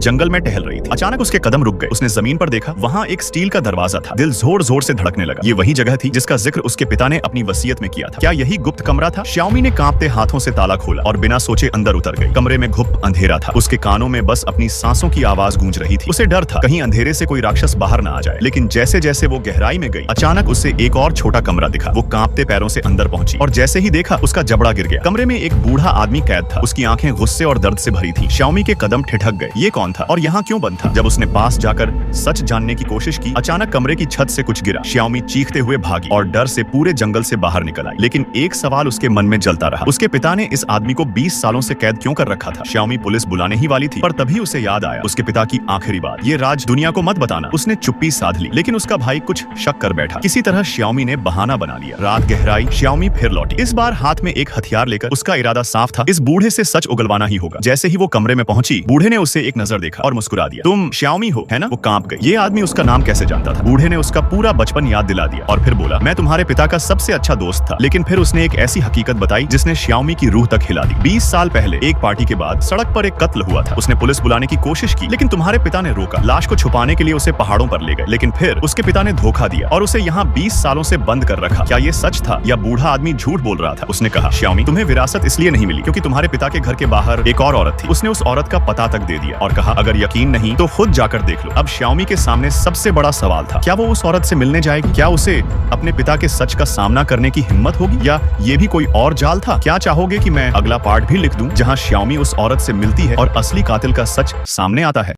जंगल में टहल रही थी। अचानक उसके कदम रुक गए। उसने जमीन पर देखा, वहाँ एक स्टील का दरवाजा था। दिल जोर जोर से धड़कने लगा। ये वही जगह थी जिसका जिक्र उसके पिता ने अपनी वसीयत में किया था। क्या यही गुप्त कमरा था? श्याओमी ने कांपते हाथों से ताला खोला और बिना सोचे अंदर उतर गई। कमरे में घुप अंधेरा था। उसके कानों में बस अपनी सांसों की आवाज गूंज रही थी। उसे डर था कहीं अंधेरे से कोई राक्षस बाहर न आ जाए। लेकिन जैसे जैसे वो गहराई में गई, अचानक उसे एक और छोटा कमरा दिखा। वो कांपते पैरों से अंदर पहुंची और जैसे ही देखा, उसका जबड़ा गिर गया। कमरे में एक बूढ़ा आदमी कैद था। उसकी आंखें गुस्से और दर्द से भरी थी। श्याओमी के कदम ठिठक गए। ये कौन था और यहाँ क्यों बंद था? जब उसने पास जाकर सच जानने की कोशिश की, अचानक कमरे की छत से कुछ गिरा। श्याओमी चीखते हुए भागी और डर से पूरे जंगल से बाहर निकल आई। लेकिन एक सवाल उसके मन में जलता रहा। उसके पिता ने इस आदमी को 20 सालों से कैद क्यों कर रखा था? श्याओमी पुलिस बुलाने ही वाली थी, पर तभी उसे याद आया उसके पिता की आखिरी बात, ये राज दुनिया को मत बताना। उसने चुप्पी साध ली, लेकिन उसका भाई कुछ शक कर बैठा। किसी तरह श्याओमी ने बहाना बना लिया। रात गहराई, श्याओमी फिर लौटी। इस बार हाथ में एक हथियार लेकर। उसका इरादा साफ था, इस बूढ़े से सच उगलवाना ही होगा। जैसे ही वो कमरे में पहुंची, बूढ़े ने उसे एक नजर देखा और मुस्कुरा दिया। तुम श्याओमी हो, है ना? वो कांप गई। ये आदमी उसका नाम कैसे जानता था? बूढ़े ने उसका पूरा बचपन याद दिला दिया और फिर बोला, मैं तुम्हारे पिता का सबसे अच्छा दोस्त था। लेकिन फिर उसने एक ऐसी हकीकत बताई जिसने श्याओमी की रूह तक हिला दी। 20 साल पहले एक पार्टी के बाद सड़क पर एक कत्ल हुआ था। उसने पुलिस बुलाने की कोशिश की, लेकिन तुम्हारे पिता ने रोका। लाश को छुपाने के लिए उसे पहाड़ों पर ले गए, लेकिन फिर उसके पिता ने धोखा दिया और उसे यहाँ 20 सालों से बंद कर रखा। क्या ये सच था या बूढ़ा आदमी झूठ बोल रहा था? उसने कहा, श्याओमी, तुम्हें विरासत इसलिए नहीं मिली क्योंकि तुम्हारे पिता के घर के बाहर एक और औरत थी। उसने उस औरत का पता तक दे दिया और कहा, अगर यकीन नहीं तो खुद जाकर देख लो। अब श्याओमी के सामने सबसे बड़ा सवाल था, क्या वो उस औरत से मिलने जाएगी? क्या उसे अपने पिता के सच का सामना करने की हिम्मत होगी या ये भी कोई और जाल था? क्या चाहोगे कि मैं अगला पार्ट भी लिख दूं जहां श्याओमी उस औरत से मिलती है और असली कातिल का सच सामने आता है?